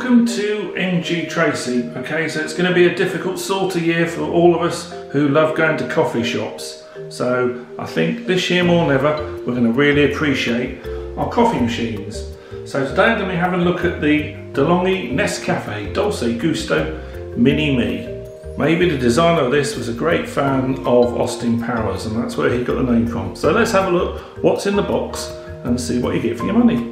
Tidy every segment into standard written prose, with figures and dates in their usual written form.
Welcome to MGTracey. Okay, so it's going to be a difficult sort of year for all of us who love going to coffee shops. So I think this year more than ever, we're going to really appreciate our coffee machines. So today I'm going to be having a look at the Delonghi NESCAFÉ Dolce Gusto Mini Me. Maybe the designer of this was a great fan of Austin Powers, and that's where he got the name from. So let's have a look what's in the box and see what you get for your money.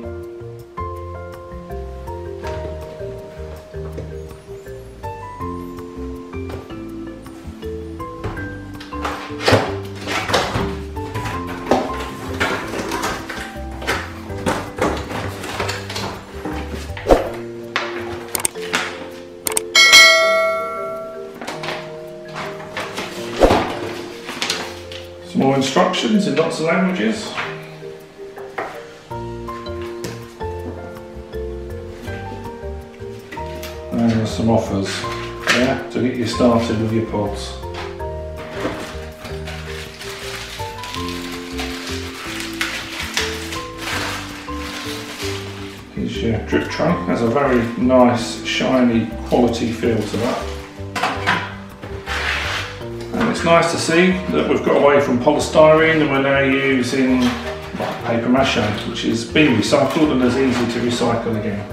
Some more instructions in lots of languages. And there's some offers, yeah, to get you started with your pods. Here's your drip tray. Has a very nice, shiny, quality feel to that. It's nice to see that we've got away from polystyrene and we're now using paper mache, which has been recycled and is easy to recycle again.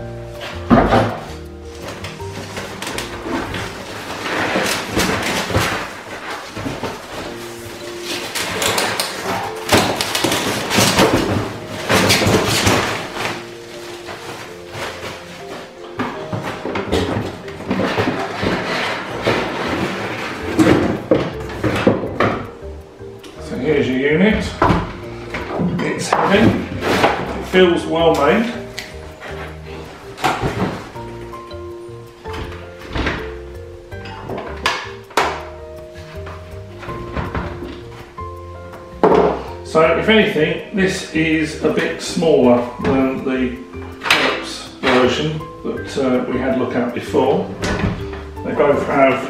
Here's your unit. It's heavy, it feels well made. So if anything, this is a bit smaller than the Philips version that we had a look at before. They both have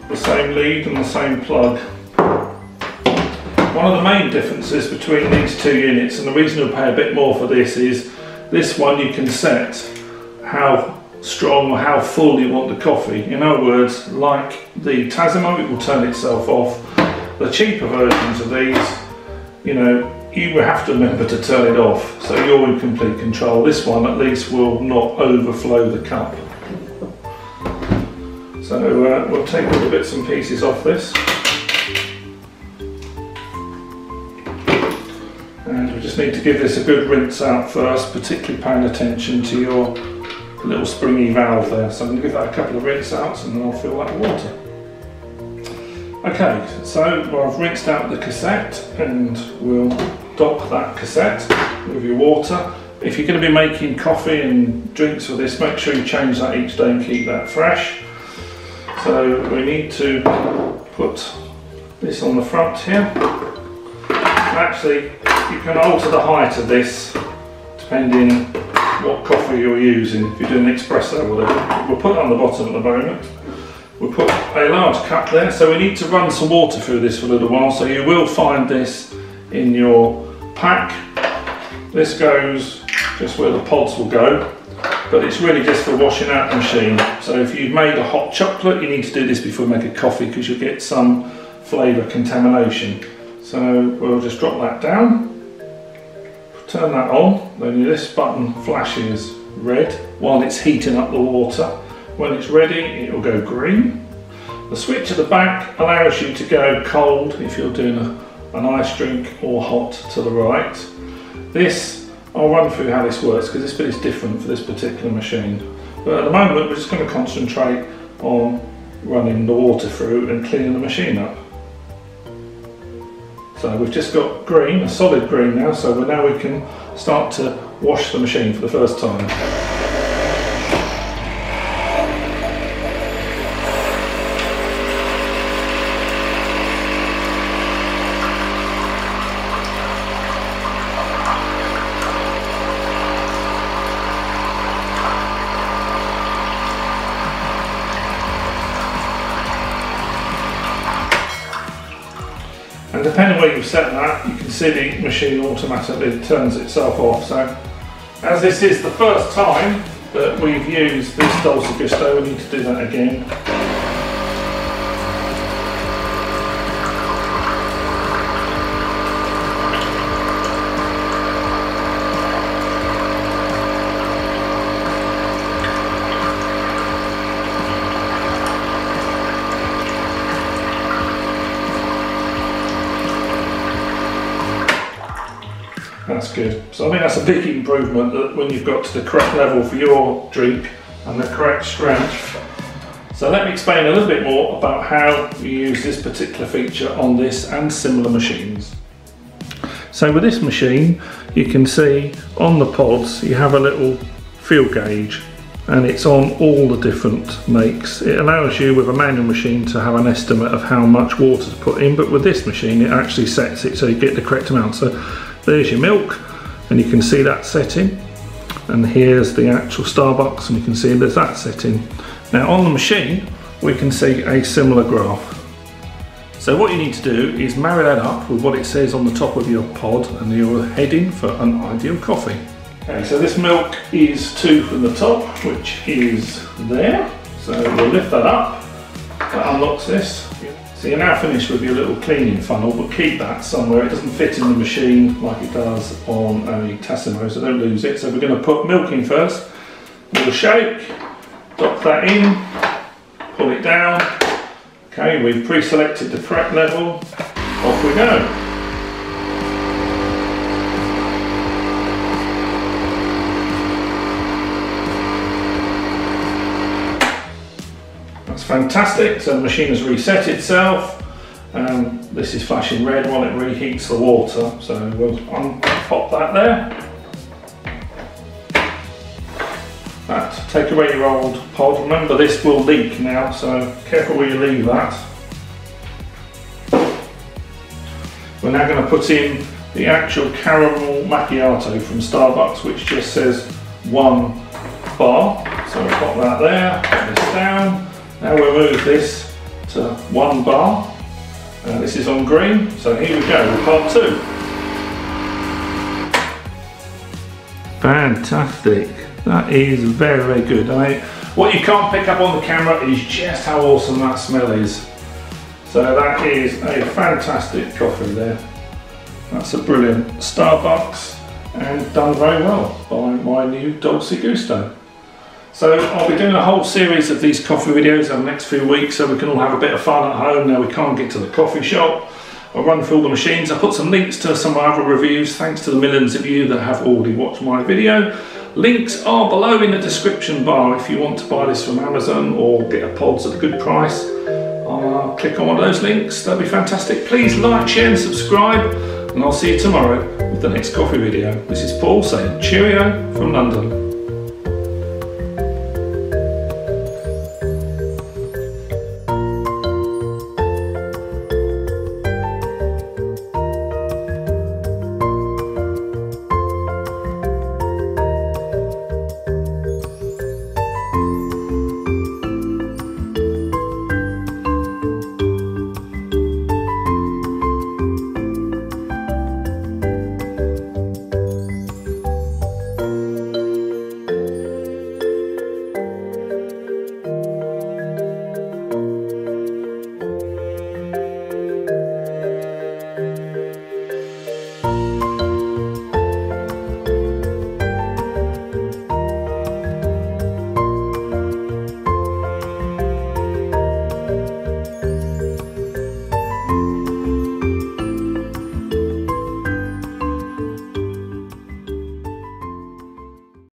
the same lead and the same plug. One of the main differences between these two units, and the reason you'll pay a bit more for this, is this one you can set how strong or how full you want the coffee. In other words, like the Tassimo, it will turn itself off. The cheaper versions of these, you know, you will have to remember to turn it off, so you're in complete control. This one at least will not overflow the cup. So we'll take all the bits and pieces off this. And we just need to give this a good rinse out first, particularly paying attention to your little springy valve there. So I'm going to give that a couple of rinse outs and then I'll fill that with water. Okay, so I've rinsed out the cassette and we'll dock that cassette with your water. If you're going to be making coffee and drinks with this, make sure you change that each day and keep that fresh. So we need to put this on the front here. Actually, you can alter the height of this depending what coffee you're using. If you're doing an espresso or whatever, we'll put it on the bottom at the moment. We'll put a large cup there, so we need to run some water through this for a little while. So you will find this in your pack. This goes just where the pods will go, but it's really just for washing out the machine. So if you've made a hot chocolate, you need to do this before you make a coffee because you'll get some flavour contamination. So we'll just drop that down, turn that on, then this button flashes red while it's heating up the water. When it's ready, it will go green. The switch at the back allows you to go cold if you're doing an ice drink, or hot to the right. This, I'll run through how this works because this bit is different for this particular machine. But at the moment we're just going to concentrate on running the water through and cleaning the machine up. So we've just got green, a solid green now, so now we can start to wash the machine for the first time. And depending where you've set that, you can see the machine automatically turns itself off. So as this is the first time that we've used this Dolce Gusto, we need to do that again. That's good. So I think that's a big improvement, that when you've got to the correct level for your drink and the correct strength. So let me explain a little bit more about how you use this particular feature on this and similar machines. So with this machine, you can see on the pods you have a little fuel gauge, and it's on all the different makes. It allows you with a manual machine to have an estimate of how much water to put in, but with this machine it actually sets it so you get the correct amount. So there's your milk, and you can see that setting, and here's the actual Starbucks, and you can see there's that setting. Now on the machine we can see a similar graph. So what you need to do is marry that up with what it says on the top of your pod and you're heading for an ideal coffee. Okay, so this milk is 2 from the top, which is there. So we'll lift that up, that unlocks this. So you're now finished with your little cleaning funnel, but keep that somewhere. It doesn't fit in the machine like it does on a Tassimo, so don't lose it. So we're going to put milk in first. We'll shake, drop that in, pull it down. Okay, we've pre-selected the correct level. Off we go. That's fantastic. So the machine has reset itself. This is flashing red while it reheats the water. So we'll unpop that there. Take away your old pod. Remember, this will leak now, so careful where you leave that. We're now going to put in the actual caramel macchiato from Starbucks, which just says 1 bar. So we'll pop that there, put this down. Now we'll move this to 1 bar. This is on green, so here we go with part 2. Fantastic. That is very, very good. I mean, what you can't pick up on the camera is just how awesome that smell is. So that is a fantastic coffee there. That's a brilliant Starbucks and done very well by my new Dolce Gusto. So I'll be doing a whole series of these coffee videos over the next few weeks so we can all have a bit of fun at home. Now we can't get to the coffee shop. I'll run through all the machines. I'll put some links to some of my other reviews, thanks to the millions of you that have already watched my video. Links are below in the description bar if you want to buy this from Amazon or get a pods at a good price. Click on one of those links, that'd be fantastic. Please like, share and subscribe, and I'll see you tomorrow with the next coffee video. This is Paul saying cheerio from London.